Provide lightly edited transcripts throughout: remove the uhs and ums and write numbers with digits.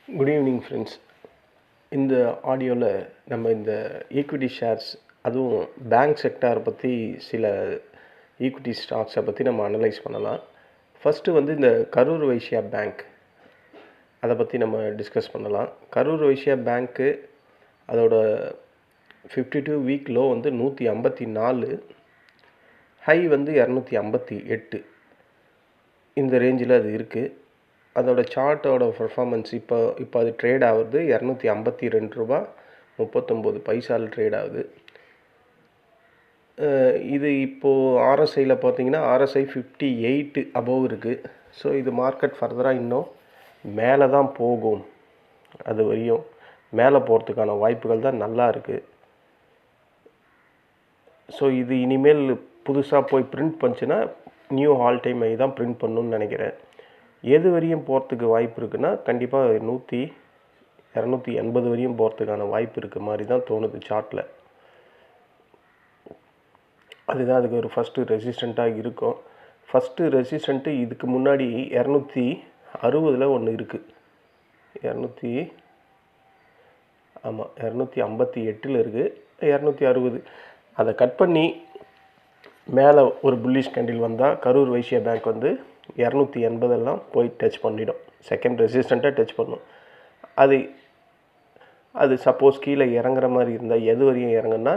Good evening friends. இந்த ஆடியோவில் நம்ம இந்த ஈக்விட்டி ஷேர்ஸ், அதுவும் பேங்க் செக்டாரை பற்றி சில ஈக்விட்டி ஸ்டாக்ஸை பற்றி நம்ம அனலைஸ் பண்ணலாம். ஃபஸ்ட்டு இந்த கரூர் வைஸ்யா பேங்க், அதை பற்றி நம்ம டிஸ்கஸ் பண்ணலாம். கரூர் வைஸ்யா பேங்க்கு அதோட 52 வீக் லோ 154, ஹை 258, இந்த ரேஞ்சில் அது இருக்குது. அதோட சார்ட்டோட பர்ஃபார்மன்ஸ் இப்போ அது ட்ரேட் ஆகுது $252.39 ட்ரேட் ஆகுது. இது இப்போது ஆர்எஸ்ஐயில் பார்த்தீங்கன்னா RSI 58 அபவ் இருக்குது. ஸோ இது மார்க்கெட் ஃபர்தராக இன்னும் மேலே தான் போகும். அது வரையும் மேலே போகிறதுக்கான வாய்ப்புகள் தான் நல்லா இருக்குது. ஸோ இது இனிமேல் புதுசாக போய் பிரிண்ட் பண்ணுச்சுன்னா நியூ ஆல் டைம் ஐ தான் பிரிண்ட் பண்ணணுன்னு நினைக்கிறேன். எது வரையும் போகிறதுக்கு வாய்ப்பு இருக்குன்னா கண்டிப்பாக 280 வரையும் போகிறதுக்கான வாய்ப்பு இருக்க மாதிரி தான் தோணுது சார்ட்டில். அதுதான் அதுக்கு ஒரு ஃபஸ்ட்டு ரெசிஸ்டண்ட்டாக இருக்கும். ஃபஸ்ட்டு ரெசிஸ்டண்ட்டு இதுக்கு முன்னாடி 260 ஒன்று இருக்குது. 258 இருக்குது. 260 அதை கட் பண்ணி மேலே ஒரு புல்லிஷ் கேண்டில் வந்தால் கரூர் வைஸ்யா பேங்க் 280 போய் டச் பண்ணிடும். செகண்ட் ரெசிஸ்டண்ட்டாக டச் பண்ணும். அது சப்போஸ் கீழே இறங்குற மாதிரி இருந்தால் எது வரையும் இறங்குன்னா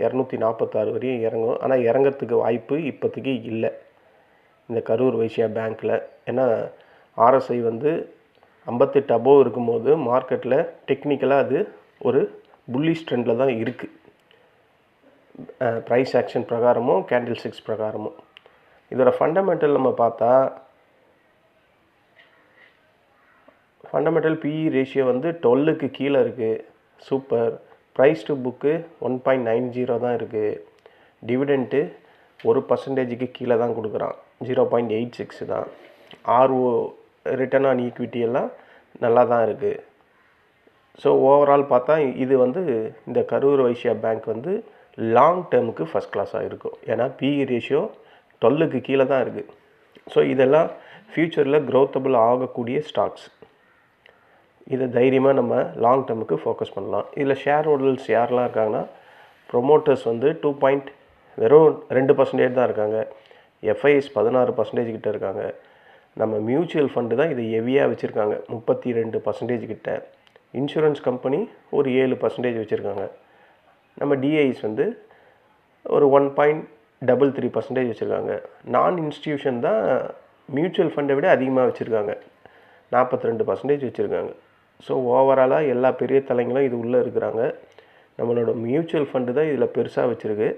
246 வரையும் இறங்கும். ஆனால் இறங்கிறதுக்கு வாய்ப்பு இப்போதைக்கு இல்லை இந்த கரூர் வைஸ்யா பேங்க்கில். ஏன்னா RSI 58 அபோவ் இருக்கும்போது மார்க்கெட்டில் டெக்னிக்கலாக அது ஒரு புல்லிஷ் ட்ரெண்டில் தான் இருக்குது. ப்ரைஸ் ஆக்ஷன் பிரகாரமும் கேண்டில் ஸ்டிக்ஸ் பிரகாரமும். இதோட ஃபண்டமெண்டல் நம்ம பார்த்தா ஃபண்டமெண்டல் PE ரேஷியோ 12க்கு கீழே இருக்குது. சூப்பர். ப்ரைஸ் டு புக்கு 1.90 தான் இருக்குது. டிவிடெண்ட்டு 1% கீழே தான் கொடுக்குறான், 0.86 தான். RO ரிட்டர்ன் ஆன் ஈக்விட்டி எல்லாம் நல்லா தான் இருக்குது. ஸோ ஓவரால் பார்த்தா இது இந்த கரூர் வைஸ்யா பேங்க் லாங் டேர்முக்கு ஃபஸ்ட் கிளாஸாக இருக்கும். ஏன்னா PE ரேஷியோ 12க்கு கீழே தான் இருக்குது. ஸோ இதெல்லாம் ஃப்யூச்சரில் க்ரோத்தபிள் ஆகக்கூடிய ஸ்டாக்ஸ். இதை தைரியமாக நம்ம லாங் டேர்முக்கு ஃபோக்கஸ் பண்ணலாம். இதில் ஷேர் ஹோல்டர்ஸ் யாரெல்லாம் இருக்காங்கன்னா, ப்ரொமோட்டர்ஸ் வெறும் 2% தான் இருக்காங்க. FIS 16% கிட்ட இருக்காங்க. நம்ம மியூச்சுவல் ஃபண்டு தான் இதை ஹெவியாக வச்சுருக்காங்க, 32% கிட்ட. இன்சூரன்ஸ் கம்பெனி ஒரு 7% வச்சுருக்காங்க. நம்ம DIs ஒரு 1.33% வச்சுருக்காங்க. நான் இன்ஸ்டியூஷன் தான் மியூச்சுவல் ஃபண்டை விட அதிகமாக வச்சுருக்காங்க, 42% வச்சுருக்காங்க. ஸோ ஓவராலாக எல்லா பெரிய தலைங்களும் இது உள்ளே இருக்கிறாங்க. நம்மளோட மியூச்சுவல் ஃபண்டு தான் இதில் பெருசாக வச்சுருக்கு.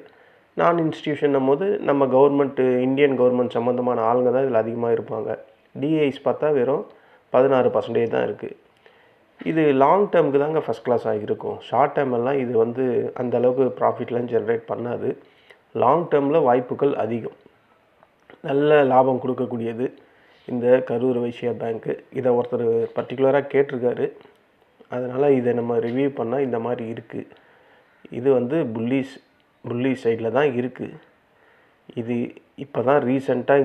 நான் இன்ஸ்டியூஷன்னும் போது நம்ம கவர்மெண்ட்டு, இந்தியன் கவர்மெண்ட் சம்மந்தமான ஆளுங்க தான் இதில் அதிகமாக இருப்பாங்க. DIs பார்த்தா வெறும் 16% தான் இருக்குது. இது லாங் டேர்முக்கு தாங்க ஃபஸ்ட் கிளாஸாக இருக்கும். ஷார்ட் டேர்ம் எல்லாம் இது அந்தளவுக்கு ப்ராஃபிட்லாம் ஜென்ரேட் பண்ணாது. லாங் டேர்மில் வாய்ப்புகள் அதிகம். நல்ல லாபம் கொடுக்கக்கூடியது இந்த கரூர் வைஸ்யா பேங்க்கு. இதை ஒருத்தர் பர்டிகுலராக கேட்டிருக்காரு. அதனால் இதை நம்ம ரிவ்யூ பண்ணால் இந்த மாதிரி இருக்குது. இது புல்லிஷ் சைடில் தான் இருக்குது. இது இப்போ தான் ரீசெண்டாக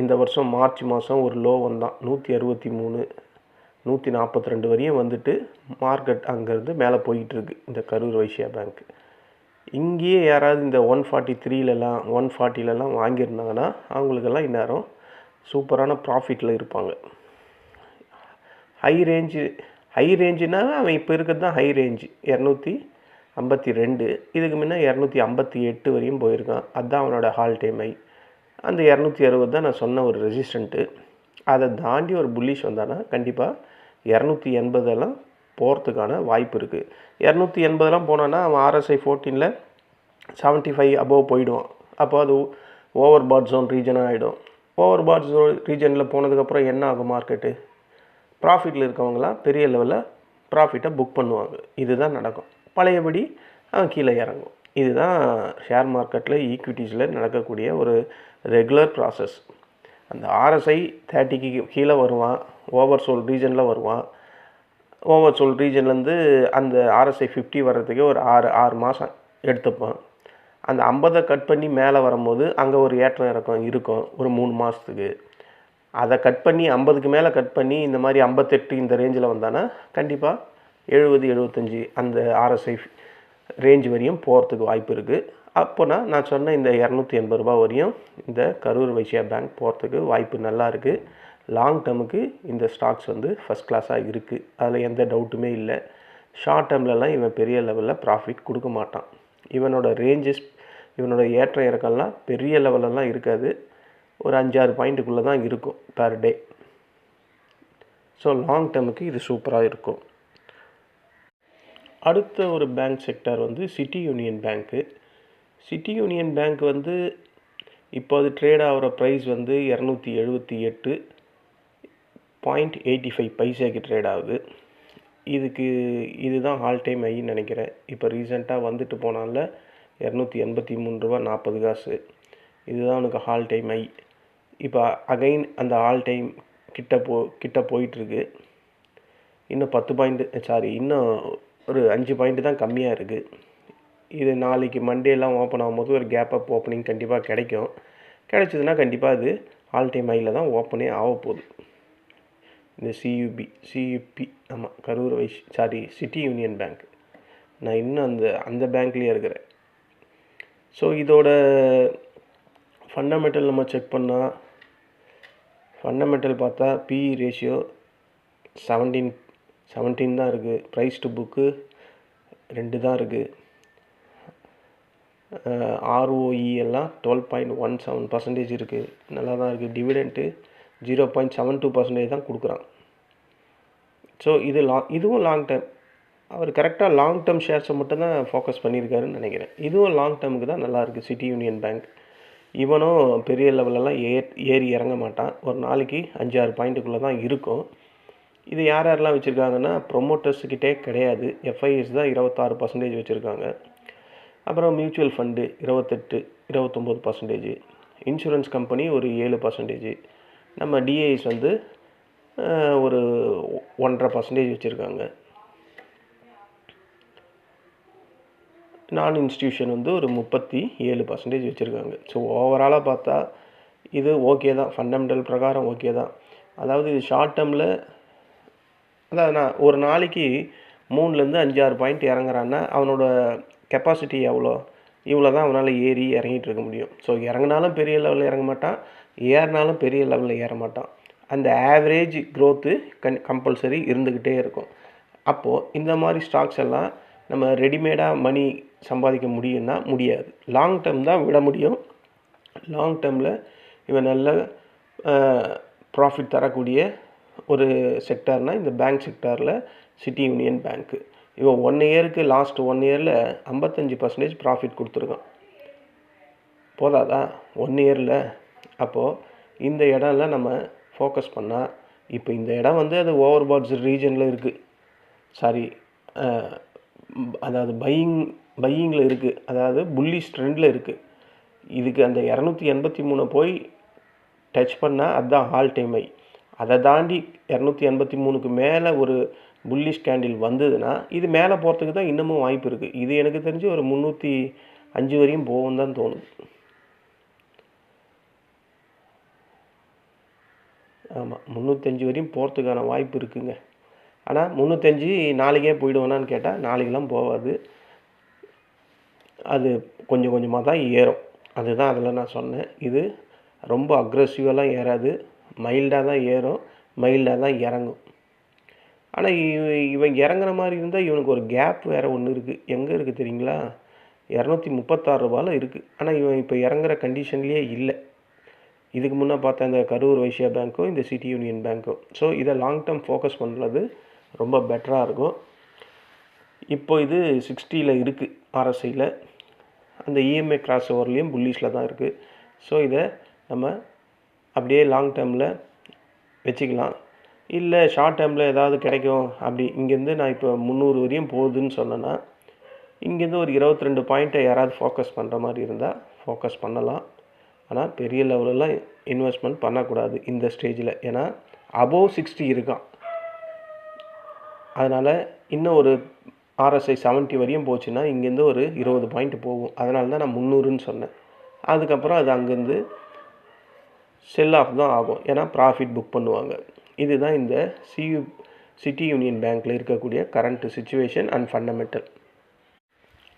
இந்த வருஷம் மார்ச் மாதம் ஒரு லோ வந்தான், 163, 142 வரையும் மார்க்கெட் அங்கேருந்து மேலே போயிட்டுருக்கு இந்த கரூர் வைஸ்யா பேங்க். இங்கேயே யாராவது இந்த 143லலாம் 140லலாம் வாங்கியிருந்தாங்கன்னா அவங்களுக்கெல்லாம் இந்நேரம் சூப்பரான ப்ராஃபிட்டில் இருப்பாங்க. ஹை ரேஞ்சுனா அவன் இப்போ இருக்கிறது தான் ஹை ரேஞ்சு, 252. இதுக்கு முன்னே 258 வரையும் போயிருக்கான். அதுதான் அவனோட ஹால் டைம் ஹை. அந்த 260 தான் நான் சொன்ன ஒரு ரெசிஸ்டண்ட்டு. அதை தாண்டி ஒரு புல்லிஷ் வந்தானா கண்டிப்பாக 280 போகிறதுக்கான வாய்ப்பு இருக்குது. 280 போனான்னா அவன் RSI 14ல் 75 அபோவ் போயிடுவான். அப்போ அது ஓவர் பாட் ஜோன் ரீஜனாக ஆகிடும். ஓவர் பாட் ஜோன் ரீஜனில் போனதுக்கப்புறம் என்ன ஆகும், மார்க்கெட்டு ப்ராஃபிட்டில் இருக்கவங்களாம் பெரிய லெவலில் ப்ராஃபிட்டை புக் பண்ணுவாங்க. இதுதான் நடக்கும். பழையபடி அவன் கீழே இறங்கும். இதுதான் ஷேர் மார்க்கெட்டில் ஈக்விட்டிஸில் நடக்கக்கூடிய ஒரு ரெகுலர் ப்ராசஸ். அந்த RSI 30க்கு கீழே வருவான், ஓவர் சோல் ரீஜனில் வருவான். ஓவர் சோல் ரீஜன்லேருந்து அந்த RSI 50 வர்றதுக்கே ஒரு 6 மாதம் எடுத்துப்பான். அந்த 50 கட் பண்ணி மேலே வரும்போது அங்கே ஒரு ஏற்றம் இறக்கம் இருக்கும் ஒரு 3 மாதத்துக்கு. அதை கட் பண்ணி 50க்கு மேலே கட் பண்ணி இந்த மாதிரி 58 இந்த ரேஞ்சில் வந்தானா கண்டிப்பாக 70 75 அந்த RSI ரேஞ்ச் வரையும் போகிறதுக்கு வாய்ப்பு இருக்குது. அப்போனா நான் சொன்ன இந்த 280 ரூபா வரையும் இந்த கரூர் வைஸ்யா பேங்க் போகிறதுக்கு வாய்ப்பு நல்லா இருக்குது. லாங் டேர்முக்கு இந்த ஸ்டாக்ஸ் வந்து ஃபஸ்ட் கிளாஸாக இருக்குது, அதில் எந்த டவுட்டுமே இல்லை. ஷார்ட் டேர்ம்லலாம் இவன் பெரிய லெவலில் ப்ராஃபிட் கொடுக்க மாட்டான். இவனோட ரேஞ்சஸ், இவனோட ஏற்ற இறக்கம்லாம் பெரிய லெவலெல்லாம் இருக்காது, ஒரு 5-6 பாயிண்ட்டுக்குள்ளே தான் இருக்கும் பர் டே. ஸோ லாங் டேர்முக்கு இது சூப்பராக இருக்கும். அடுத்த ஒரு பேங்க் செக்டார் வந்து சிட்டி யூனியன் பேங்க்கு. சிட்டி யூனியன் பேங்க் வந்து இப்போ அது ட்ரேட் ஆகிற ப்ரைஸ் வந்து 278.85 பைசாக்கு ட்ரேட் ஆகுது. இதுதான் ஆல் டைம் ஹைன்னு நினைக்கிறேன். இப்போ ரீசெண்டாக வந்துட்டு போனால 283 ரூபா 40 காசு, இதுதான் உனக்கு ஆல் டைம் ஹை. இப்போ அகைன் அந்த ஆல் டைம் கிட்ட போயிட்டுருக்கு. இன்னும் 10 பாயிண்ட்டு இன்னும் ஒரு 5 பாயிண்ட்டு தான் கம்மியாக இருக்குது. இது நாளைக்கு மண்டேலாம் ஓப்பன் ஆகும்போது ஒரு கேப் அப் ஓப்பனிங் கண்டிப்பாக கிடைக்கும். கிடைச்சதுன்னா கண்டிப்பாக அது ஆல் டைம் ஹையில் தான் ஓப்பனே ஆக போகுது. இந்த சியூபி ஆமாம், கரூர் சிட்டி யூனியன் பேங்க். நான் இன்னும் அந்த பேங்க்லேயே இருக்கிறேன். ஸோ இதோட ஃபண்டமெண்டல் நம்ம செக் பண்ணால், ஃபண்டமெண்டல் பார்த்தா PE ரேஷியோ 17 தான் இருக்குது. ப்ரைஸ் டு புக்கு 2 தான் இருக்குது. ROE எல்லாம் 12.17% இருக்குது, நல்லா தான் இருக்குது. டிவிடெண்ட்டு 0.72% தான் கொடுக்குறான். ஸோ இதுவும் லாங் டேர்ம். அவர் கரெக்டாக லாங் டேர்ம் ஷேர்ஸை மட்டும்தான் ஃபோக்கஸ் பண்ணியிருக்காருன்னு நினைக்கிறேன். இதுவும் லாங் டேர்முக்கு தான் நல்லாயிருக்கு சிட்டி யூனியன் பேங்க். இவனும் பெரிய லெவலெல்லாம் ஏறி இறங்க மாட்டான், ஒரு நாளைக்கு 5-6 பாயிண்ட்டுக்குள்ளே தான் இருக்கும். இது யாரெல்லாம் வச்சுருக்காங்கன்னா, ப்ரொமோட்டர்ஸுக்கிட்டே கிடையாது. FIS தான் 26% வச்சுருக்காங்க. அப்புறம் மியூச்சுவல் ஃபண்டு 28-29%, இன்சூரன்ஸ் கம்பெனி ஒரு 7%, நம்ம DIS வந்து ஒரு 1.5% வச்சுருக்காங்க. நான் இன்ஸ்டியூஷன் வந்து ஒரு 37% வச்சுருக்காங்க. ஸோ ஓவராலாக பார்த்தா இது ஓகே தான், ஃபண்டமெண்டல் பிரகாரம் ஓகே தான். அதாவது இது ஷார்ட் டேர்மில், அதாவது நான் ஒரு நாளைக்கு 3லேருந்து 5-6 பாயிண்ட் இறங்குறான்னா அவனோட கெப்பாசிட்டி இவ்வளோ தான் அவனால் ஏறி இறங்கிட்டு இருக்க முடியும். ஸோ இறங்கினாலும் பெரிய லெவலில் இறங்க மாட்டான், ஏறினாலும் பெரிய லெவலில் ஏற மாட்டான். அந்த ஆவரேஜ் க்ரோத்து கம்பல்சரி இருந்துக்கிட்டே இருக்கும். அப்போது இந்த மாதிரி ஸ்டாக்ஸ் எல்லாம் நம்ம ரெடிமேடாக மணி சம்பாதிக்க முடியும்னா முடியாது. லாங் டேர்ம் தான் விட முடியும். லாங் டேர்மில் இவன் நல்ல ப்ராஃபிட் தரக்கூடிய ஒரு செக்டார்னால் இந்த பேங்க் செக்டாரில் சிட்டி யூனியன் பேங்க்கு. இவன் 1 இயருக்கு லாஸ்ட் 1 இயரில் 55% ப்ராஃபிட் கொடுத்துருக்கான். போதாதா 1 இயரில்? அப்போது இந்த இடம்ல நம்ம ஃபோக்கஸ் பண்ணால், இப்போ இந்த இடம் வந்து அது ஓவர் பாட்ஸ் ரீஜனில் இருக்குது, அதாவது பையிங்கில் இருக்குது, அதாவது புல்லிஷ் ட்ரெண்டில் இருக்குது. இதுக்கு அந்த 283 போய் டச் பண்ணால் அதுதான் ஆல் டைம் ஹை. அதை தாண்டி 283க்கு மேலே ஒரு புல்லிஷ் கேண்டில் வந்ததுன்னா இது மேலே போகிறதுக்கு தான் இன்னமும் வாய்ப்பு இருக்குது. இது எனக்கு தெரிஞ்சு ஒரு 305 வரையும் போகும் தான் தோணுது. ஆமாம், 305 வரையும் போகிறதுக்கான வாய்ப்பு இருக்குங்க. ஆனால் 305 நாளைக்கே போயிடுவேனான்னு கேட்டால் நாளைக்கெலாம் போகாது. அது கொஞ்சம் கொஞ்சமாக தான் ஏறும். அதுதான் அதில் நான் சொன்னேன். இது ரொம்ப அக்ரெசிவெலாம் ஏறாது, மைல்டாக தான் ஏறும், மைல்டாக தான் இறங்கும். ஆனால் இவன் இறங்குற மாதிரி இருந்தால் இவனுக்கு ஒரு கேப் வேறு ஒன்று இருக்குது. எங்கே இருக்குது தெரியுங்களா? 236 ரூபாயில் இருக்குது. ஆனால் இவன் இப்போ இறங்குற கண்டிஷன்லேயே இல்லை. இதுக்கு முன்னே பார்த்தா இந்த கரூர் வைஸ்யா பேங்க்கும் இந்த சிட்டி யூனியன் பேங்க்கும். ஸோ இதை லாங் டேர்ம் ஃபோக்கஸ் பண்ணுறது ரொம்ப பெட்டராக இருக்கும். இப்போ இது 60ல் இருக்குது RSIயில், அந்த EMA கிராஸ் ஓவர்லேயும் புல்லிஷில் தான் இருக்குது. ஸோ இதை நம்ம அப்படியே லாங் டேர்மில் வச்சுக்கலாம். இல்லை ஷார்ட் டேர்மில் ஏதாவது கிடைக்கும் அப்படி, இங்கேருந்து நான் இப்போ 300 வரையும் போகுதுன்னு சொன்னேன்னா இங்கேருந்து ஒரு 22 பாயிண்ட்டை யாராவது ஃபோக்கஸ் பண்ணுற மாதிரி இருந்தால் ஃபோக்கஸ் பண்ணலாம். ஆனால் பெரிய லெவலெலாம் இன்வெஸ்ட்மெண்ட் பண்ணக்கூடாது இந்த ஸ்டேஜில். ஏன்னா அபோவ் 60 இருக்கான். அதனால் இன்னும் ஒரு RSI 70 வரையும் போச்சுன்னா இங்கேருந்து ஒரு 20 பாயிண்ட் போகும். அதனால தான் நான் 300ன்னு சொன்னேன். அதுக்கப்புறம் அது அங்கேருந்து செல் ஆஃப் தான் ஆகும். ஏன்னா ப்ராஃபிட் புக் பண்ணுவாங்க. இதுதான் இந்த சிட்டி யூனியன் பேங்க்கில் இருக்கக்கூடிய கரண்ட் சிச்சுவேஷன் அண்ட் ஃபண்டமெண்டல்.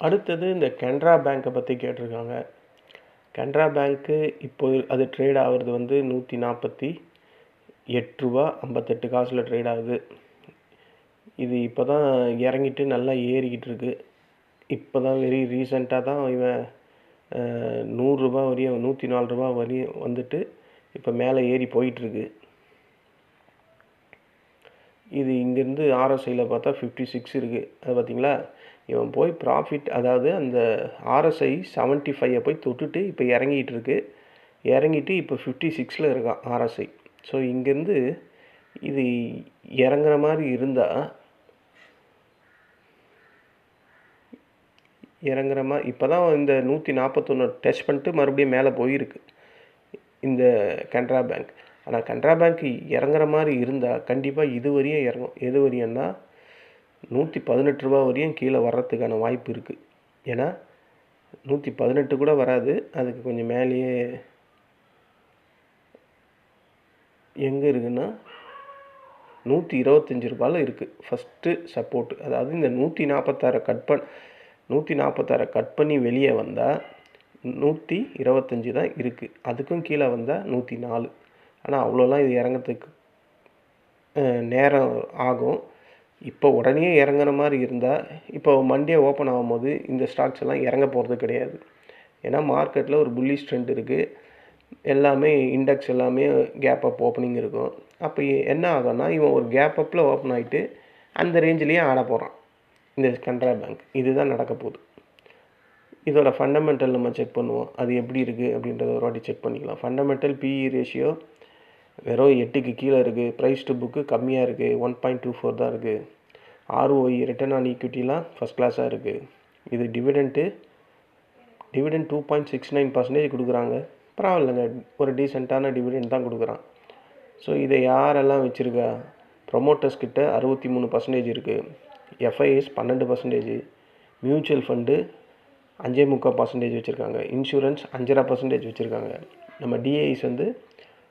அடுத்தது இந்த கனரா பேங்க்கை பற்றி கேட்டிருக்காங்க. கனரா பேங்க்கு இப்போ அது ட்ரேட் ஆகிறது வந்து $148.58 ட்ரேட் ஆகுது. இது இப்போ தான் இறங்கிட்டு நல்லா ஏறிக்கிட்டு இருக்கு. இப்போ தான் வெரி ரீசெண்டாக தான் இவன் $100 வரையும் $104 வரையும் வந்துட்டு இப்போ மேலே ஏறி போயிட்டுருக்கு. இது இங்கேருந்து ஆர்எஸ்ஐயில் பார்த்தா 56 இருக்குது. அது பார்த்திங்களா, இவன் போய் ப்ராஃபிட், அதாவது அந்த ஆர்எஸ்ஐ 75 போய் தொட்டுட்டு இப்போ இறங்கிட்டு இருக்கு. இறங்கிட்டு இப்போ 56 இருக்கான் ஆர்எஸ்ஐ. ஸோ இங்கேருந்து இது இறங்குற மாதிரி இருந்தால் இப்போ தான் இந்த 141 டச் பண்ணிட்டு மறுபடியும் மேலே போயிருக்கு இந்த கனரா பேங்க். ஆனால் கனரா பேங்க் இறங்குற மாதிரி இருந்தால் கண்டிப்பாக இது வரையும் இறங்கும். எது வரையும்னா $118 வரையும் கீழே வர்றதுக்கான வாய்ப்பு இருக்குது. ஏன்னா 118 கூட வராது, அதுக்கு கொஞ்சம் மேலேயே எங்கே இருக்குன்னா $125 இருக்குது ஃபஸ்ட்டு சப்போர்ட்டு. அதாவது இந்த 146 கட் பண்ணி வெளியே வந்தால் 125 தான் இருக்குது. அதுக்கும் கீழே வந்தால் 104. ஆனால் அவ்வளோலாம் இது இறங்கிறதுக்கு நேரம் ஆகும். இப்போ உடனே இறங்குற மாதிரி இருந்தால், இப்போ மண்டே ஓப்பன் ஆகும்போது இந்த ஸ்டாக்ஸ் எல்லாம் இறங்க போகிறது கிடையாது. ஏன்னா மார்க்கெட்டில் ஒரு புல்லிஷ் ட்ரெண்ட் இருக்குது. எல்லாமே இண்டெக்ஸ் எல்லாமே கேப் அப் ஓப்பனிங் இருக்கும். அப்போ என்ன ஆகும்னா, இவன் ஒரு கேப் அப்பில் ஓப்பன் ஆகிட்டு அந்த ரேஞ்சிலேயே ஆட போகிறான் இந்த கனரா பேங்க். இதுதான் நடக்க போகுது. இதோட ஃபண்டமெண்டல் நம்ம செக் பண்ணுவோம், அது எப்படி இருக்குது அப்படின்றத ஒரு வாட்டி செக் பண்ணிக்கலாம். ஃபண்டமெண்டல் பிஇ ரேஷியோ வெறும் 8க்கு கீழே இருக்குது. ப்ரைஸ் டு புக்கு கம்மியாக இருக்குது, 1.24 தான் இருக்குது. ROI ரிட்டர்ன் ஆன் ஈக்விட்டிலாம் ஃபஸ்ட் கிளாஸாக இருக்குது. இது டிவிடெண்ட் 2.69% கொடுக்குறாங்க. பரவாயில்லைங்க, ஒரு டீசெண்டான டிவிடெண்ட் தான் கொடுக்குறான். ஸோ இதை யாரெல்லாம் வச்சுருக்கா? ப்ரொமோட்டர்ஸ் கிட்ட 63% இருக்குது. FIS 12%, மியூச்சுவல் ஃபண்டு 5.25% வச்சுருக்காங்க, இன்சூரன்ஸ் 5.5% வச்சுருக்காங்க. நம்ம டிஐஸ் வந்து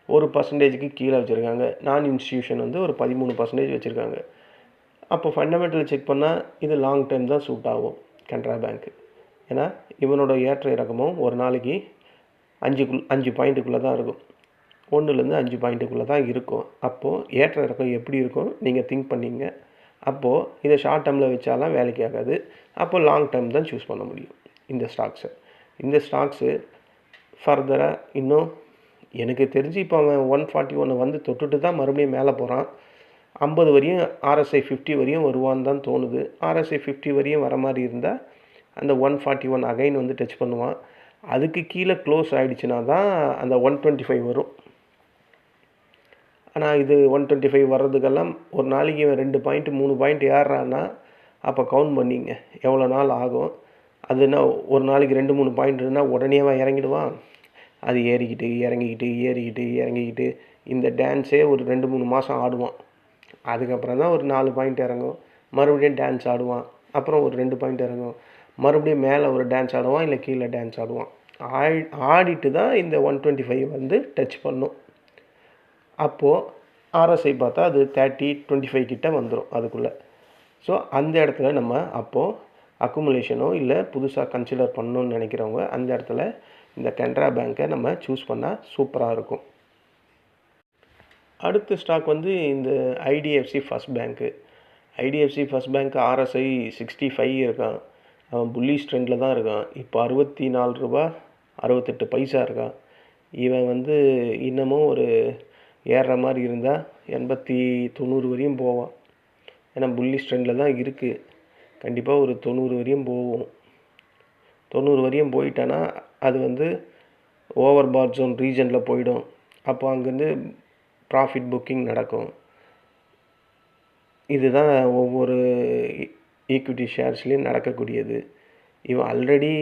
1%க்கு கீழே வச்சுருக்காங்க. நான் இன்ஸ்டியூஷன் வந்து ஒரு 13% வச்சுருக்காங்க. அப்போ ஃபண்டமெண்டல் செக் பண்ணால் இது லாங் டைம் தான் சூட் ஆகும் கனரா பேங்க்கு. ஏன்னா இவனோட ஏற்ற இறக்கமும் ஒரு நாளைக்கு 5 பாயிண்ட்டுக்குள்ளே தான் இருக்கும். 1லேருந்து 5 பாயிண்ட்டுக்குள்ளே தான் இருக்கும். அப்போது ஏற்ற இறக்கம் எப்படி இருக்கும் நீங்கள் திங்க் பண்ணிங்க. அப்போது இதை ஷார்ட் டேர்மில் வச்சாலாம் வேலைக்கு ஆகாது. அப்போது லாங் டேர்ம் தான் சூஸ் பண்ண முடியும் இந்த ஸ்டாக்ஸு ஃபர்தராக இன்னும் எனக்கு தெரிஞ்சு இப்போ அவன் 141 வந்து தொட்டுட்டு தான் மறுபடியும் மேலே போகிறான். 50 வரையும் RSI 50 வரையும் வருவான்னு தான் தோணுது. RSI 50 வரையும் வர மாதிரி இருந்தால் அந்த 141 அகைன் வந்து டச் பண்ணுவான். அதுக்கு கீழே க்ளோஸ் ஆகிடுச்சுன்னா தான் அந்த 125 வரும். ஆனால் இது 125 வர்றதுக்கெல்லாம் ஒரு நாளைக்கு 2 பாயிண்ட் 3 பாயிண்ட் ஏறுறான்னா அப்போ கவுண்ட் பண்ணிங்க எவ்வளோ நாள் ஆகும். அதுனா ஒரு நாளைக்கு 2-3 பாயிண்ட் இருந்தால் உடனேவா இறங்கிடுவான். அது ஏறிக்கிட்டு இறங்கிக்கிட்டு இந்த டான்ஸே ஒரு 2-3 மாதம் ஆடுவான். அதுக்கப்புறம் தான் ஒரு 4 பாயிண்ட் இறங்கும், மறுபடியும் டான்ஸ் ஆடுவான். அப்புறம் ஒரு 2 பாயிண்ட் இறங்கும், மறுபடியும் மேலே ஒரு டான்ஸ் ஆடுவான், இல்லை கீழே டான்ஸ் ஆடுவான். ஆடிட்டு தான் இந்த 125 வந்து டச் பண்ணும். அப்போது RSI பார்த்தா அது 30-25 கிட்ட வந்துடும் அதுக்குள்ளே. ஸோ அந்த இடத்துல நம்ம அப்போது அக்குமுலேஷனோ இல்லை புதுசாக கன்சிடர் பண்ணணுன்னு நினைக்கிறவங்க அந்த இடத்துல இந்த கனரா பேங்க்கை நம்ம சூஸ் பண்ணால் சூப்பராக இருக்கும். அடுத்த ஸ்டாக் வந்து இந்த ஐடிஎஃப்சி ஃபர்ஸ்ட் பேங்க்கு. ஐடிஎஃப்சி ஃபர்ஸ்ட் பேங்க் RSI 65 இருக்கான். அவன் புல்லிஷ் ட்ரெண்டில் தான் இருக்கான். இப்போ $64.68 இருக்கான். இவன் வந்து இன்னமும் ஒரு ஏறுற மாதிரி இருந்தால் 80-90 வரையும் போவான். ஏன்னா புல்லிஷ் ட்ரெண்டில் தான் இருக்குது. கண்டிப்பாக ஒரு 90 வரையும் போவோம். 90 வரையும் போயிட்டான்னா அது வந்து ஓவர் பாட் ஜோன் ரீஜனில் போயிடும். அப்போ அங்கேருந்து ப்ராஃபிட் புக்கிங் நடக்கும். இதுதான் ஒவ்வொரு ஈக்விட்டி ஷேர்ஸ்லேயும் நடக்கக்கூடியது. இவன் ஆல்ரெடி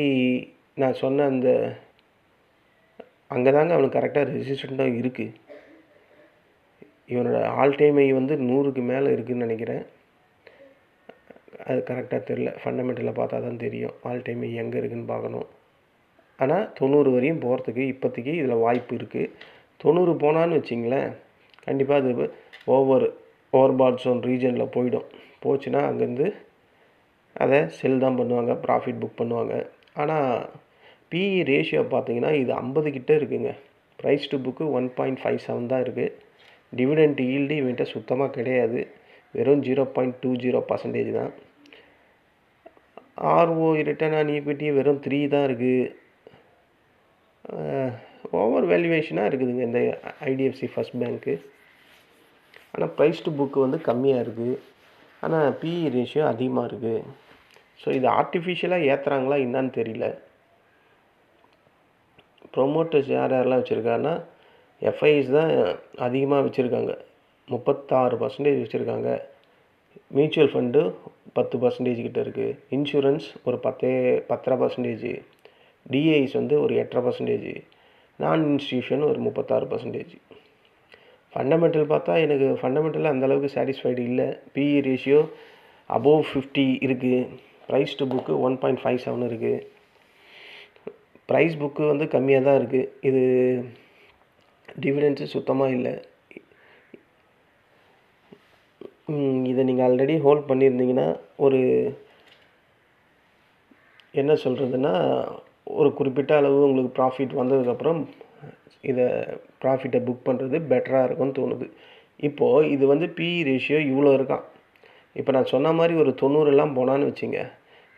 நான் சொன்ன அந்த அங்கே தாங்க அவனுக்கு கரெக்டாக ரெசிஸ்டண்ட்டாக இருக்குது. இவனோட ஆல் டைம் ஐ வந்து 100க்கு மேலே இருக்குதுன்னு நினைக்கிறேன். அது கரெக்டாக தெரில, ஃபண்டமெண்டலில் பார்த்தா தான் தெரியும் ஆல் டைம் ஐ எங்கே இருக்குதுன்னு பார்க்கணும். ஆனால் 90 வரையும் போகிறதுக்கு இப்போதைக்கு இதில் வாய்ப்பு இருக்குது. 90 போனான்னு வச்சிங்களேன், கண்டிப்பாக அது ஓவர்பாட் ஜோன் ரீஜனில் போயிடும். போச்சுன்னா அங்கேருந்து அதை செல் தான் பண்ணுவாங்க, ப்ராஃபிட் புக் பண்ணுவாங்க. ஆனால் பிஇ ரேஷியோ பார்த்தீங்கன்னா இது 50 கிட்டே இருக்குங்க. ப்ரைஸ் டு புக்கு 1.57 தான் இருக்குது. டிவிடெண்ட் ஈல்டு இவன்கிட்ட சுத்தமாக கிடையாது, வெறும் 0.20% தான். ROE ரிட்டர்ன் ஆன் ஈக்விட்டி வெறும் 3 தான் இருக்குது. ஓவர் வேல்யூவேஷனாக இருக்குதுங்க இந்த ஐடிஎஃப்சி ஃபர்ஸ்ட் பேங்க்கு. ஆனால் ப்ரைஸ் டு புக்கு வந்து கம்மியாக இருக்குது, ஆனால் பிஇ ரேஷியோ அதிகமாக இருக்குது. ஸோ இது ஆர்டிஃபிஷியலாக ஏற்றுறாங்களா என்னான்னு தெரியல. ப்ரொமோட்டர்ஸ் யாரெல்லாம் வச்சுருக்காங்கன்னா எஃப்ஐஸ் தான் அதிகமாக வச்சுருக்காங்க, 36% வச்சுருக்காங்க. மியூச்சுவல் ஃபண்டு 10% கிட்ட இருக்குது. இன்சூரன்ஸ் ஒரு 10.5%. டிஐஸ் வந்து ஒரு 8.5%. நான் இன்ஸ்டியூஷன் ஒரு 36%. ஃபண்டமெண்டல் பார்த்தா எனக்கு ஃபண்டமெண்டலாக அந்தளவுக்கு சாட்டிஸ்ஃபைடு இல்லை. பிஇ ரேஷியோ அபோவ் 50 இருக்குது. ப்ரைஸ் டு புக்கு 1.57 இருக்குது. ப்ரைஸ் புக்கு வந்து கம்மியாக தான் இருக்குது. இது டிவிடெண்ட்ஸு சுத்தமாக இல்லை. இதை நீங்கள் ஆல்ரெடி ஹோல்ட் பண்ணியிருந்தீங்கன்னா ஒரு என்ன சொல்கிறதுன்னா, ஒரு குறிப்பிட்ட அளவு உங்களுக்கு ப்ராஃபிட் வந்ததுக்கப்புறம் இதை ப்ராஃபிட்டை புக் பண்ணுறது பெட்டராக இருக்கும்னு தோணுது. இப்போது இது வந்து பிஇ ரேஷியோ இவ்வளோ இருக்கான். இப்போ நான் சொன்ன மாதிரி ஒரு 90 போனான்னு வச்சுங்க,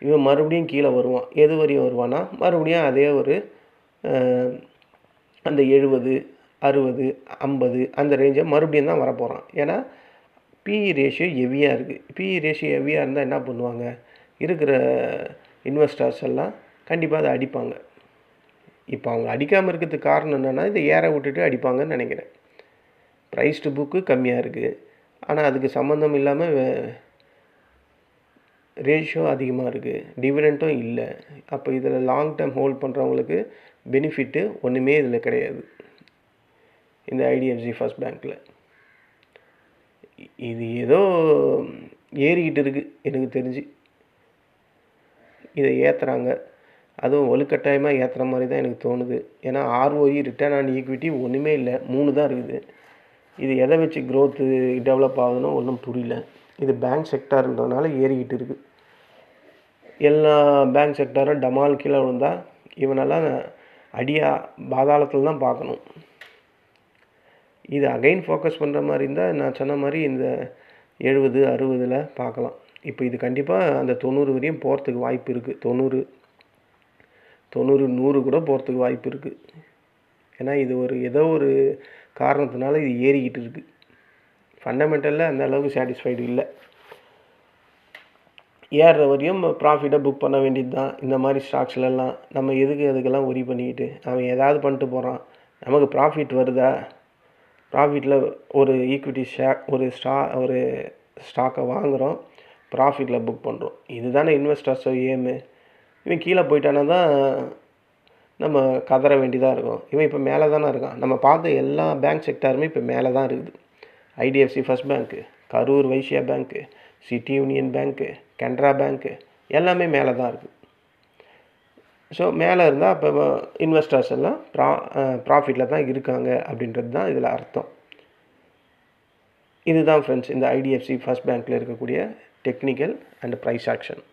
இவன் மறுபடியும் கீழே வருவான். எது வரையும் வருவான்னா மறுபடியும் அதே ஒரு அந்த 70, 60, 50 அந்த ரேஞ்சை மறுபடியும் தான் வரப்போகிறான். ஏன்னா பிஇ ரேஷியோ ஹெவியாக இருக்குது. பிஇ ரேஷியோ ஹெவியாக இருந்தால் என்ன பண்ணுவாங்க, இருக்கிற இன்வெஸ்டர்ஸ் எல்லாம் கண்டிப்பாக அதை அடிப்பாங்க. இப்போ அவங்க அடிக்காமல் இருக்கிறதுக்கு காரணம் என்னென்னா, இதை ஏற விட்டுட்டு அடிப்பாங்கன்னு நினைக்கிறேன். ப்ரைஸ் டு புக்கு கம்மியாக இருக்குது, ஆனால் அதுக்கு சம்மந்தம் இல்லாமல் ரேஷியோ அதிகமாக இருக்குது, டிவிடெண்ட்டும் இல்லை. அப்போ இதில் லாங் டேர்ம் ஹோல்ட் பண்ணுறவங்களுக்கு பெனிஃபிட்டு ஒன்றுமே இதில் கிடையாது இந்த ஐடிஎஃப்சி ஃபர்ஸ்ட் பேங்க்கில். இது ஏதோ ஏறிக்கிட்டு இருக்குது எனக்கு தெரிஞ்சு. இதை ஏற்றுறாங்க, அதுவும் வலுக்கட்டாயமாக ஏற்றுற மாதிரி தான் எனக்கு தோணுது. ஏன்னா ROE ரிட்டர்ன் ஆன் ஈக்விட்டி ஒன்றுமே இல்லை, 3 தான் இருக்குது. இது எதை வச்சு க்ரோத்து டெவலப் ஆகுதுன்னு ஒன்றும் புரியல. இது பேங்க் செக்டார்ன்றதுனால ஏறிக்கிட்டு இருக்குது. எல்லா பேங்க் செக்டாரும் டமால் கீழே விழுந்தால் இவனெல்லாம் பாதாளத்தில் தான் பார்க்கணும். இது அகைன் ஃபோக்கஸ் பண்ணுற மாதிரி இருந்தால் நான் சொன்ன மாதிரி இந்த 70, 60 பார்க்கலாம். இப்போ இது கண்டிப்பாக அந்த 90 வரையும் போகிறதுக்கு வாய்ப்பு இருக்குது. 90, 100 கூட போகிறதுக்கு வாய்ப்பு இருக்குது. ஏன்னா இது ஏதோ ஒரு காரணத்தினால இது ஏறிக்கிட்டு இருக்குது. ஃபண்டமெண்டலில் அந்த அளவுக்கு சாட்டிஸ்ஃபைடு இல்லை. ஏறுற வரையும் ப்ராஃபிட்டை புக் பண்ண வேண்டியது தான். இந்த மாதிரி ஸ்டாக்ஸ்லலாம் நம்ம அதுக்கெல்லாம் ஒரி பண்ணிக்கிட்டு அவன் ஏதாவது பண்ணிட்டு போகிறான். நமக்கு ப்ராஃபிட் வருதா, ப்ராஃபிட்டில் ஒரு ஈக்விட்டி ஷேர் ஒரு ஸ்டாக்கை வாங்குகிறோம், ப்ராஃபிட்டில் புக் பண்ணுறோம். இதுதானே இன்வெஸ்டர்ஸோ ஏமு. இவன் கீழே போயிட்டானா தான் நம்ம கதற வேண்டியதாக இருக்கும். இவன் இப்போ மேலே தானே இருக்கான். நம்ம பார்த்த எல்லா பேங்க் செக்டாருமே இப்போ மேலே தான் இருக்குது. IDFC first bank, Karur Vysya bank, city union bank, Canara bank எல்லாமே மேலே தான் இருக்குது. ஸோ மேலே இருந்தால் அப்போ இன்வெஸ்டர்ஸ் எல்லாம் ப்ராஃபிட்டில் தான் இருக்காங்க அப்படின்றது தான் இதில் அர்த்தம். இதுதான் ஃப்ரெண்ட்ஸ் இந்த ஐடிஎஃப்சி ஃபர்ஸ்ட் பேங்க்கில் இருக்கக்கூடிய டெக்னிக்கல் அண்ட் ப்ரைஸ் ஆக்ஷன்.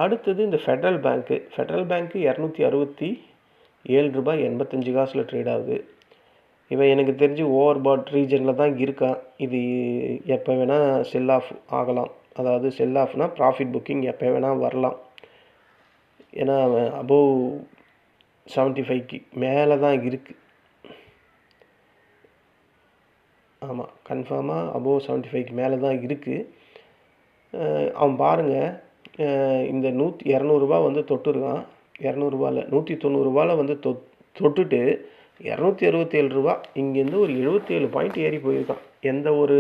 அடுத்தது இந்த ஃபெடரல் பேங்க்கு. ஃபெடரல் பேங்க்கு 267 ரூபாய் 85 காசில் ட்ரேட் ஆகுது. இவன் எனக்கு தெரிஞ்சு ஓவர்பாட் ரீஜனில் தான் இருக்கான். இது எப்போ வேணால் செல் ஆஃப் ஆகலாம். அதாவது செல் ஆஃப்னா ப்ராஃபிட் புக்கிங் எப்போ வேணால் வரலாம். ஏன்னா அபோவ் 75க்கு மேலே தான் இருக்குது. ஆமாம், கன்ஃபார்மாக அபோவ் 75க்கு மேலே தான் இருக்குது. அவன் பாருங்கள், இந்த 200 ரூபா வந்து தொட்டுருக்கான். 200 ரூபாயில் 190 ரூபாயில் வந்து தொட்டுட்டு 267 ரூபா இங்கேருந்து ஒரு 77 பாயிண்ட் ஏறி போயிருக்கான். எந்த ஒரு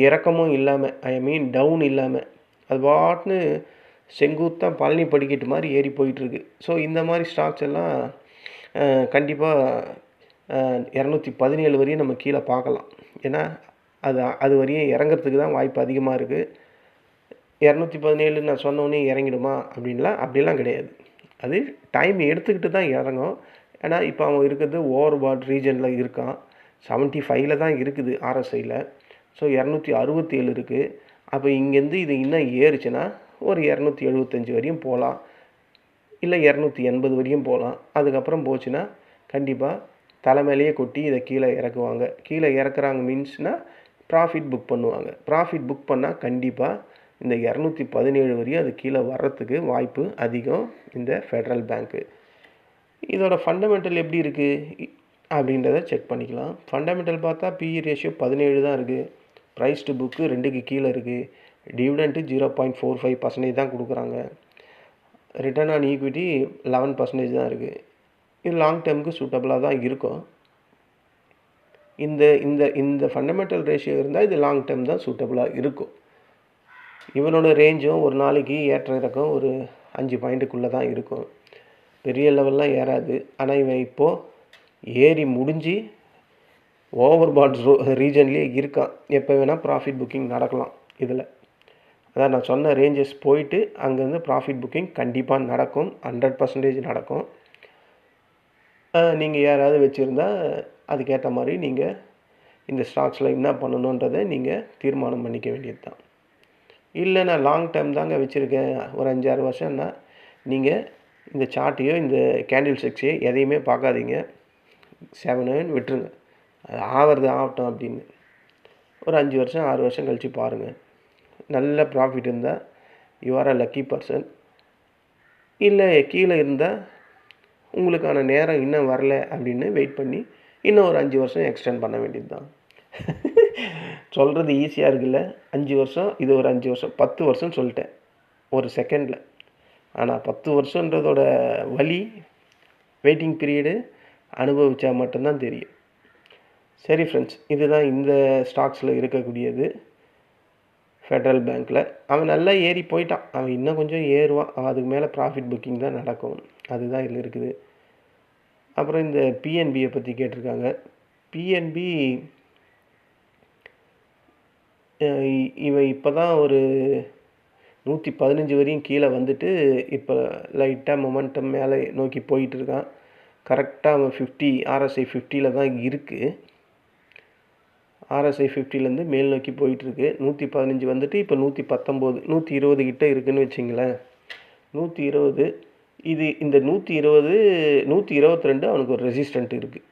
இறக்கமும் இல்லாமல், டவுன் இல்லாமல், அது பாட்டுன்னு செங்குத்தாக பழனி படிக்கட்டு மாதிரி ஏறி போயிட்டுருக்கு. ஸோ இந்த மாதிரி ஸ்டாக்ஸ் எல்லாம் கண்டிப்பாக 217 வரையும் நம்ம கீழே பார்க்கலாம். ஏன்னா அது வரையும் இறங்கிறதுக்கு தான் வாய்ப்பு அதிகமாக இருக்குது. 217 நான் சொன்னோன்னே இறங்கிடுமா அப்படின்லாம் கிடையாது. அது டைம் எடுத்துக்கிட்டு தான் இறங்கும். ஏன்னா இப்போ அவன் இருக்கிறது ஓவர்பாட் ரீஜனில் இருக்கான். 75ல் தான் இருக்குது ஆர்எஸ்ஐயில். ஸோ 267 இருக்குது. அப்போ இங்கேருந்து இது இன்னும் ஏறுச்சுன்னா ஒரு 275 வரையும் போகலாம், இல்லை 280 வரையும் போகலாம். அதுக்கப்புறம் போச்சுன்னா கண்டிப்பாக தலைமையிலேயே கொட்டி இதை கீழே இறக்குவாங்க. கீழே இறக்குறாங்க மீன்ஸ்னால் ப்ராஃபிட் புக் பண்ணுவாங்க. ப்ராஃபிட் புக் பண்ணால் கண்டிப்பாக இந்த 217 வரையும் அது கீழே வர்றதுக்கு வாய்ப்பு அதிகம் இந்த ஃபெடரல் பேங்க்கு. இதோட ஃபண்டமெண்டல் எப்படி இருக்குது அப்படின்றத செக் பண்ணிக்கலாம். ஃபண்டமெண்டல் பார்த்தா பிஇ ரேஷியோ 17 தான் இருக்குது. ப்ரைஸ் டு புக்கு 2க்கு கீழே இருக்குது. டிவிடெண்ட்டு 0.45% தான் கொடுக்குறாங்க. ரிட்டர்ன் ஆன் ஈக்விட்டி 11% தான் இருக்குது. இது லாங் டேர்முக்கு சூட்டபுளாக தான் இருக்கும். இந்த இந்த இந்த ஃபண்டமெண்டல் ரேஷியோ இருந்தால் இது லாங் டேர்ம் தான் சூட்டபுளாக இருக்கும். இவனோட ரேஞ்சும் ஒரு நாளைக்கு ஏற்ற இறக்கம் ஒரு 5 பாயிண்ட்டுக்குள்ளே தான் இருக்கும். பெரிய லெவல்லாம் ஏறாது. ஆனால் இவன் இப்போது ஏறி முடிஞ்சு ஓவர்பாட் ரீஜன்லேயே இருக்கான். எப்போ வேணால் ப்ராஃபிட் புக்கிங் நடக்கலாம். இதில் அதான் நான் சொன்ன ரேஞ்சஸ் போயிட்டு அங்கேருந்து ப்ராஃபிட் புக்கிங் கண்டிப்பாக நடக்கும். 100% நடக்கும். நீங்கள் யாராவது வச்சுருந்தா அதுக்கேற்ற மாதிரி நீங்கள் இந்த ஸ்டாக்ஸில் என்ன பண்ணணுன்றதை நீங்கள் தீர்மானம் பண்ணிக்க வேண்டியது தான். இல்லை நான் லாங் டேர்ம் தாங்க வச்சுருக்கேன், ஒரு 5-6 வருஷம்னா நீங்கள் இந்த சார்ட்டையோ இந்த கேண்டில் செக்ஸையோ எதையுமே பார்க்காதீங்க, 7 விட்டுருங்க. அது ஆகிறது ஆகட்டும் அப்படின்னு. ஒரு 5 வருஷம் 6 வருஷம் கழித்து பாருங்கள். நல்ல ப்ராஃபிட் இருந்தால் you are a lucky person. இல்லை கீழே இருந்தால் உங்களுக்கான நேரம் இன்னும் வரல அப்படின்னு வெயிட் பண்ணி இன்னும் ஒரு 5 வருஷம் எக்ஸ்டெண்ட் பண்ண வேண்டியது தான். சொல்கிறது ஈஸியாக இருக்குல்ல. 5 வருஷம், இது ஒரு 5 வருஷம், 10 வருஷம் சொல்லிட்டேன் ஒரு செகண்டில். ஆனால் 10 வருஷன்றதோட வலி, வெயிட்டிங் பீரியடு அனுபவித்தா மட்டும்தான் தெரியும். சரி ஃப்ரெண்ட்ஸ், இதுதான் இந்த ஸ்டாக்ஸில் இருக்கக்கூடியது. ஃபெடரல் பேங்க்கில் அவன் நல்லா ஏறி போயிட்டான். அவன் இன்னும் கொஞ்சம் ஏறுவான். அதுக்கு மேலே ப்ராஃபிட் புக்கிங் தான் நடக்கும். அதுதான் இதில் இருக்குது. அப்புறம் இந்த பிஎன்பியை பற்றி கேட்டிருக்காங்க. பிஎன்பி இவன் இப்போ தான் ஒரு 115 வரையும் கீழே வந்துட்டு இப்போ லைட்டாக மொமெண்டம் மேலே நோக்கி போயிட்டுருக்கான். கரெக்டாக அவன் 50 ஆர்எஸ்ஐ 50ல் தான் இருக்குது. ஆர்எஸ்ஐ 50லேருந்து மேல் நோக்கி போயிட்டுருக்கு. 115 வந்துட்டு இப்போ 119, 120 கிட்டே இருக்குதுன்னு வச்சிங்களேன். 120, இது இந்த 120, 122 அவனுக்கு ஒரு ரெசிஸ்டண்ட் இருக்குது.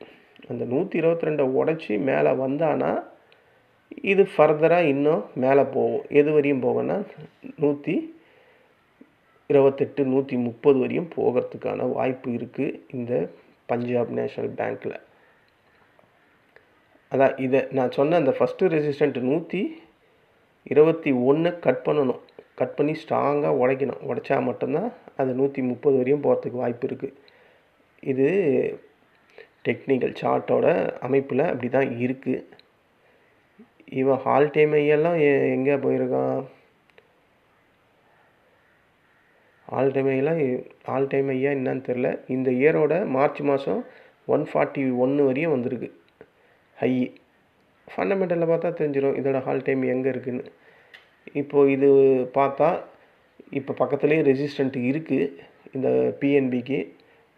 அந்த 122 உடச்சி மேலே வந்தானா இது ஃபர்தராக இன்னும் மேலே போகும். எது வரையும் போகும்னா 128, 130 வரையும் போகிறதுக்கான வாய்ப்பு இருக்குது இந்த பஞ்சாப் நேஷ்னல் பேங்க்கில். அதான் இதை நான் சொன்ன அந்த ஃபஸ்ட்டு ரெசிஸ்டண்ட் 121 கட் பண்ணணும். கட் பண்ணி ஸ்ட்ராங்காக உடைக்கணும். உடைச்சா மட்டும்தான் அது 130 வரையும் போகிறதுக்கு வாய்ப்பு இருக்குது. இது டெக்னிக்கல் சார்ட்டோட அமைப்பில் அப்படி தான் இருக்குது. இவன் ஆல் டைம் ஐயெல்லாம் எங்கே போயிருக்கான்? ஆல் டைம் ஐயா என்னன்னு தெரில. இந்த இயரோட மார்ச் மாதம் 141 வரையும் வந்திருக்கு ஹை. ஃபண்டமெண்டலில் பார்த்தா தெரிஞ்சிடும் இதோட ஆல் டைம் எங்கே இருக்குதுன்னு. இப்போது இது பார்த்தா இப்போ பக்கத்துலேயே ரெசிஸ்டண்ட் இருக்குது இந்த பிஎன்பிக்கு.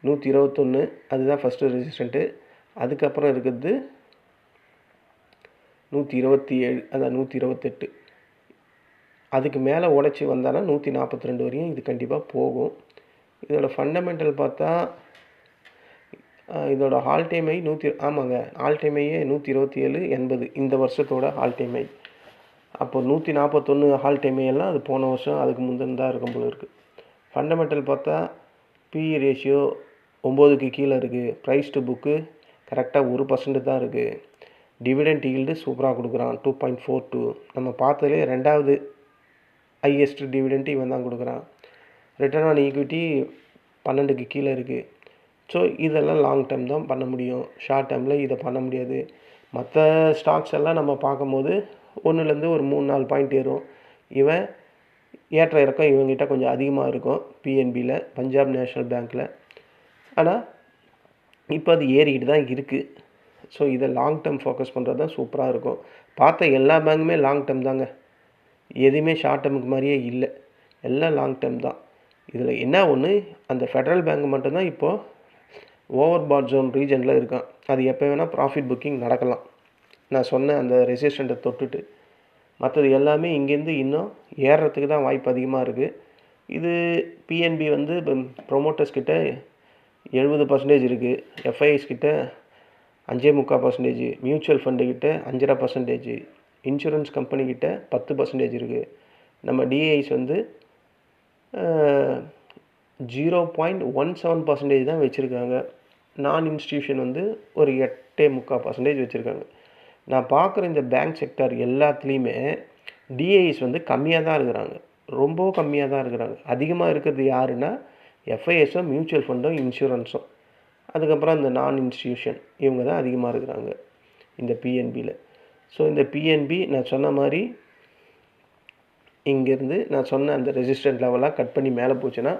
121 அதுதான் ஃபஸ்ட்டு ரெசிஸ்டண்ட்டு. அதுக்கப்புறம் இருக்கிறது 127, அதான் 128. அதுக்கு மேலே உடச்சி வந்தானா 142 வரையும் இது கண்டிப்பாக போகும். இதோட ஃபண்டமெண்டல் பார்த்தா இதோட ஆல் டைம் ஐ ஆமாங்க, ஆல் டைம் ஐயே 127, 80 இந்த வருஷத்தோட ஆல் டைம் ஐ. அப்போ 141 ஆல் டைம் ஐயெல்லாம் அது போன வருஷம் அதுக்கு முந்தின தான் இருக்கும் போல இருக்குது. ஃபண்டமெண்டல் பார்த்தா பிஇ ரேஷியோ 9க்கு கீழே இருக்குது. ப்ரைஸ் டு புக்கு கரெக்டாக 1% தான் இருக்குது. டிவிடெண்ட் ஈல்டு சூப்பராக கொடுக்குறான், 2.42. நம்ம பார்த்ததுலே 2வது ஹையஸ்ட் டிவிடெண்ட் இவன் தான் கொடுக்குறான். ரிட்டர்ன் ஆன் ஈக்விட்டி 12க்கு கீழே இருக்குது. ஸோ இதெல்லாம் லாங் டேர்ம் தான் பண்ண முடியும். ஷார்ட் டேர்மில் இதை பண்ண முடியாது. மற்ற ஸ்டாக்ஸ் எல்லாம் நம்ம பார்க்கும்போது 1லேருந்து ஒரு 3-4 பாயிண்ட் ஏறும். இவன் ஏற்ற இறக்கம் இவங்ககிட்ட கொஞ்சம் அதிகமாக இருக்கும் பிஎன்பியில், பஞ்சாப் நேஷ்னல் பேங்க்கில். ஆனால் இப்போ அது ஏறிக்கிட்டு தான் இருக்குது. ஸோ இதை லாங் டேர்ம் ஃபோக்கஸ் பண்ணுறது தான் சூப்பராக இருக்கும். பார்த்த எல்லா பேங்குமே லாங் டேர்ம் தாங்க. எதுவுமே ஷார்ட் டேர்முக்கு மாதிரியே இல்லை, எல்லாம் லாங் டேர்ம் தான். இதில் என்ன ஒன்று, அந்த ஃபெடரல் பேங்க் மட்டும்தான் இப்போது ஓவர் பாட் ஜோன் ரீஜனில் இருக்கான். அது எப்போ வேணால் ப்ராஃபிட் புக்கிங் நடக்கலாம், நான் சொன்ன அந்த ரெசிஸ்டண்ட்டை தொட்டுட்டு. மற்றது எல்லாமே இங்கேருந்து இன்னும் ஏறுறதுக்கு தான் வாய்ப்பு அதிகமாக இருக்குது. இது பிஎன்பி வந்து இப்போ ப்ரொமோட்டர்ஸ் கிட்ட 70% இருக்குது, எஃப்ஐஎஸ் கிட்ட 5.25%, மியூச்சுவல் ஃபண்டு கிட்ட 5.5%, இன்சூரன்ஸ் கம்பெனி கிட்ட 10% இருக்குது. நம்ம டிஐஸ் வந்து 0.17% தான் வச்சுருக்காங்க. நான் இன்ஸ்டியூஷன் வந்து ஒரு 8.25% வச்சுருக்காங்க. நான் பார்க்குற இந்த பேங்க் செக்டார் எல்லாத்துலேயுமே டிஐஸ் வந்து கம்மியாக தான் இருக்கிறாங்க, ரொம்ப கம்மியாக தான் இருக்கிறாங்க. அதிகமாக இருக்கிறது யாருன்னா எஃப்ஐஎஸும் மியூச்சுவல் ஃபண்டும் இன்சூரன்ஸும், அதுக்கப்புறம் இந்த நான் இன்ஸ்டியூஷன், இவங்க தான் அதிகமாக இருக்கிறாங்க இந்த பிஎன்பியில். ஸோ இந்த பிஎன்பி நான் சொன்ன மாதிரி இங்கேருந்து நான் சொன்ன அந்த ரெசிஸ்டன்ட் லெவலாக கட் பண்ணி மேலே போச்சுன்னா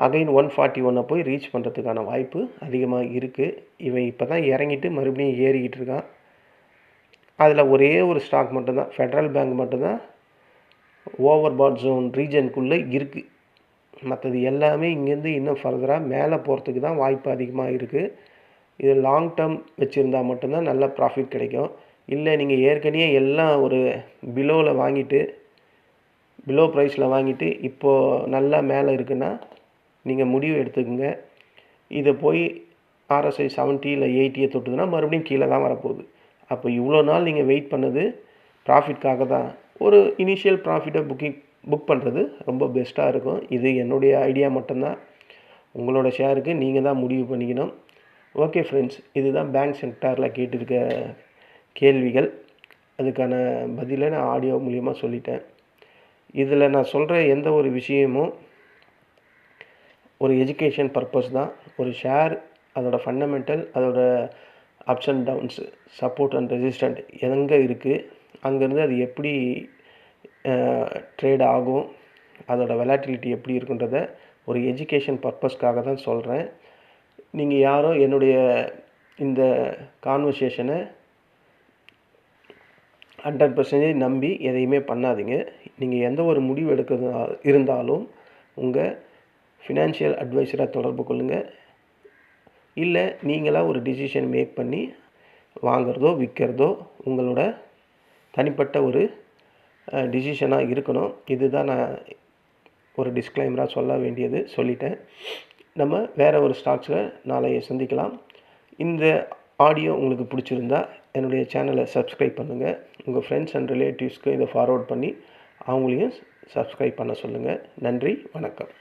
அகைன் 141 போய் ரீச் பண்ணுறதுக்கான வாய்ப்பு அதிகமாக இருக்குது. இவன் இப்போ தான் இறங்கிட்டு மறுபடியும் ஏறிக்கிட்டு இருக்கான். அதில் ஒரே ஒரு ஸ்டாக் மட்டும்தான், ஃபெடரல் பேங்க் மட்டும்தான் ஓவர் பாட் ஜோன் ரீஜனுக்குள்ளே இருக்குது. மற்றது எல்லாமே இங்கேருந்து இன்னும் ஃபர்தராக மேலே போகிறதுக்கு தான் வாய்ப்பு அதிகமாக இருக்குது. இது லாங் டேர்ம் வச்சுருந்தால் மட்டும்தான் நல்ல ப்ராஃபிட் கிடைக்கும். இல்லை நீங்கள் ஏற்கனவே எல்லாம் ஒரு பிலோவில் வாங்கிட்டு, பிலோ ப்ரைஸில் வாங்கிட்டு இப்போது நல்லா மேலே இருக்குன்னா நீங்கள் முடிவு எடுத்துக்கோங்க. இதை போய் RSI 70 இல்லை 80 தொட்டுதுன்னா மறுபடியும் கீழே தான் வரப்போகுது. அப்போ இவ்வளோ நாள் நீங்கள் வெயிட் பண்ணது ப்ராஃபிட்காக தான். ஒரு இனிஷியல் ப்ராஃபிட்டை புக் பண்ணுறது ரொம்ப பெஸ்ட்டாக இருக்கும். இது என்னுடைய ஐடியா மட்டும்தான், உங்களோட ஷேருக்கு நீங்கள் தான் முடிவு பண்ணிக்கணும். ஓகே ஃப்ரெண்ட்ஸ், இதுதான் பேங்க் செக்டாரில் கேட்டிருக்க கேள்விகள். அதுக்கான பதிலை நான் ஆடியோ மூலிமா சொல்லிட்டேன். இதில் நான் சொல்கிற எந்த ஒரு விஷயமும் ஒரு எஜுகேஷன் பர்பஸ் தான். ஒரு ஷேர், அதோட ஃபண்டமெண்டல், அதோட ups and downs, support and resistant எங்கே இருக்குது, அங்கேருந்து அது எப்படி ட்ரேட் ஆகும், அதோட வெலாட்டிலிட்டி எப்படி இருக்குன்றத ஒரு எஜுகேஷன் பர்பஸ்க்காக தான் சொல்கிறேன். நீங்கள் யாரும் என்னுடைய இந்த கான்வர்சேஷனை 100% நம்பி எதையுமே பண்ணாதீங்க. நீங்கள் எந்த ஒரு முடிவு எடுக்கிறதா இருந்தாலும் உங்கள் ஃபினான்ஷியல் அட்வைஸரை தொடர்பு கொள்ளுங்கள். இல்லை நீங்களாக ஒரு டிசிஷன் மேக் பண்ணி வாங்கிறதோ விற்கிறதோ உங்களோட தனிப்பட்ட ஒரு டிசிஷனாக இருக்கணும். இதுதான் நான் ஒரு டிஸ்க்ளைமராக சொல்ல வேண்டியது சொல்லிட்டேன். நம்ம வேறு ஒரு ஸ்டாக்ஸில் நாளைய சந்திக்கலாம். இந்த ஆடியோ உங்களுக்கு பிடிச்சிருந்தா என்னுடைய சேனலை சப்ஸ்கிரைப் பண்ணுங்கள். உங்கள் ஃப்ரெண்ட்ஸ் அண்ட் ரிலேட்டிவ்ஸ்க்கு இதை ஃபார்வர்ட் பண்ணி அவங்களையும் சப்ஸ்கிரைப் பண்ண சொல்லுங்கள். நன்றி, வணக்கம்.